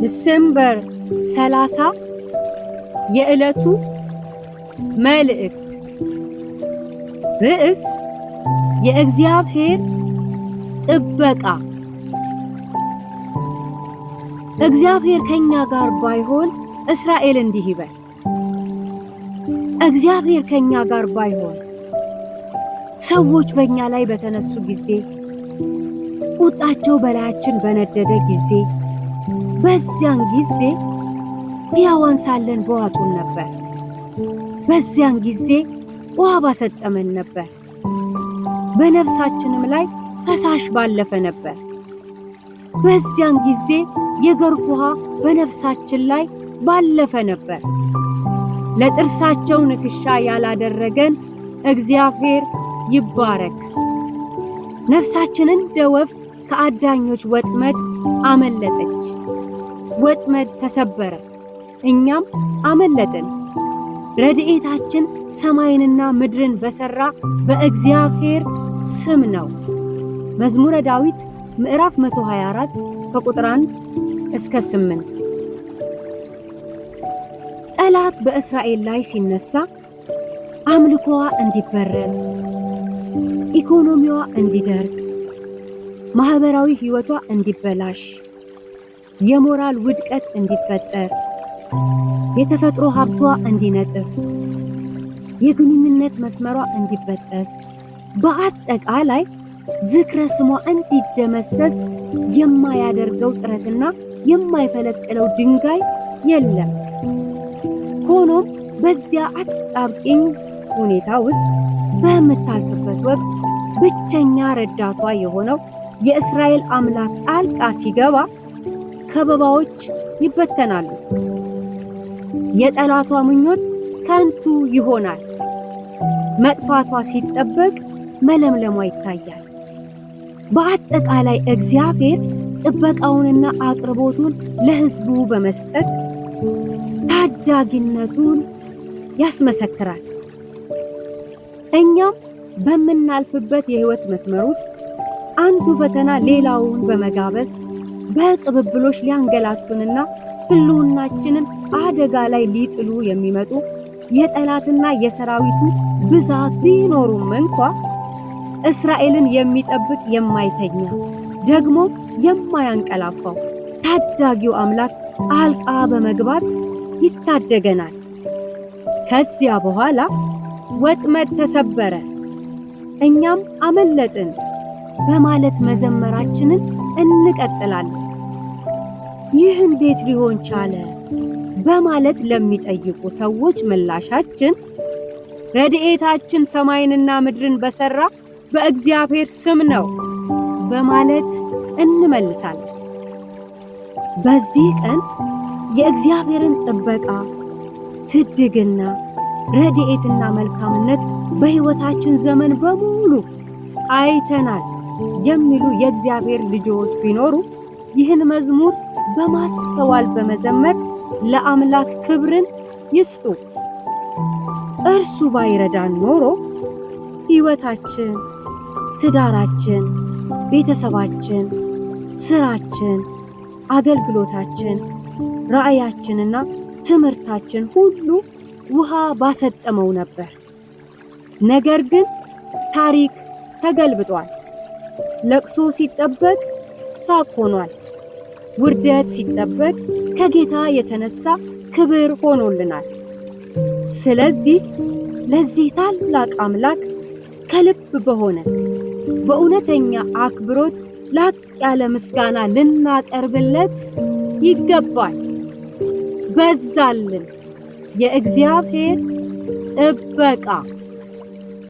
ዲሴምበር 30 የዕለቱ መልእክት ርዕስ የእግዚአብሔር ጥበቃ። እግዚአብሔር ከኛ ጋር ባይሆን እስራኤል እንዲህ ይበል። እግዚአብሔር ከኛ ጋር ባይሆን ሰዎች በእኛ ላይ በተነሱ ጊዜ፣ ቁጣቸው በላያችን በነደደ ጊዜ፣ በዚያን ጊዜ ሕያዋን ሳለን በዋጡን ነበር። በዚያን ጊዜ ውሃ ባሰጠመን ነበር። በነፍሳችንም ላይ ፈሳሽ ባለፈ ነበር። በዚያን ጊዜ የጎርፍ ውሃ በነፍሳችን ላይ ባለፈ ነበር። ለጥርሳቸው ንክሻ ያላደረገን እግዚአብሔር ይባረክ። ነፍሳችን እንደ ወፍ ከአዳኞች ወጥመድ አመለጠች። ወጥመድ ተሰበረ፣ እኛም አመለጥን። ረድኤታችን ሰማይንና ምድርን በሰራ በእግዚአብሔር ስም ነው። መዝሙረ ዳዊት ምዕራፍ 124 ከቁጥር 1 እስከ 8። ጠላት በእስራኤል ላይ ሲነሳ አምልኮዋ እንዲበረዝ፣ ኢኮኖሚዋ እንዲደርቅ፣ ማህበራዊ ህይወቷ እንዲበላሽ፣ የሞራል ውድቀት እንዲፈጠር፣ የተፈጥሮ ሀብቷ እንዲነጥፍ፣ የግንኙነት መስመሯ እንዲበጠስ፣ በአጠቃላይ ዝክረ ስሟ እንዲደመሰስ የማያደርገው ጥረትና የማይፈለቅለው ድንጋይ የለም። ሆኖም በዚያ አጣብቂኝ ሁኔታ ውስጥ በምታልፍበት ወቅት ብቸኛ ረዳቷ የሆነው የእስራኤል አምላክ ጣልቃ ሲገባ ከበባዎች ይበተናሉ። የጠላቷ ምኞት ከንቱ ይሆናል። መጥፋቷ ሲጠበቅ መለምለሟ ይታያል። በአጠቃላይ እግዚአብሔር ጥበቃውንና አቅርቦቱን ለሕዝቡ በመስጠት ታዳጊነቱን ያስመሰክራል። እኛም በምናልፍበት የህይወት መስመር ውስጥ አንዱ ፈተና ሌላውን በመጋበዝ በቅብብሎሽ ሊያንገላቱንና ህልውናችንን አደጋ ላይ ሊጥሉ የሚመጡ የጠላትና የሰራዊቱ ብዛት ቢኖሩም እንኳ እስራኤልን የሚጠብቅ የማይተኛ ደግሞ የማያንቀላፋው ታዳጊው አምላክ ጣልቃ በመግባት ይታደገናል። ከዚያ በኋላ ወጥመድ ተሰበረ፣ እኛም አመለጥን በማለት መዘመራችንን እንቀጥላለን። ይህ እንዴት ሊሆን ቻለ በማለት ለሚጠይቁ ሰዎች ምላሻችን ረድኤታችን ሰማይንና ምድርን በሰራ በእግዚአብሔር ስም ነው በማለት እንመልሳለን። በዚህ ቀን የእግዚአብሔርን ጥበቃ፣ ትድግና፣ ረድኤትና መልካምነት በሕይወታችን ዘመን በሙሉ አይተናል የሚሉ የእግዚአብሔር ልጆች ቢኖሩ ይህን መዝሙር በማስተዋል በመዘመር ለአምላክ ክብርን ይስጡ። እርሱ ባይረዳን ኖሮ ሕይወታችን፣ ትዳራችን፣ ቤተሰባችን፣ ስራችን፣ አገልግሎታችን፣ ራእያችንና ትምህርታችን ሁሉ ውሃ ባሰጠመው ነበር። ነገር ግን ታሪክ ተገልብጧል። ለቅሶ ሲጠበቅ ሳቅ ሆኗል። ውርደት ሲጠበቅ ከጌታ የተነሳ ክብር ሆኖልናል። ስለዚህ ለዚህ ታላቅ አምላክ ከልብ በሆነ በእውነተኛ አክብሮት ላቅ ያለ ምስጋና ልናቀርብለት ይገባል። በዛልን የእግዚአብሔር ጥበቃ።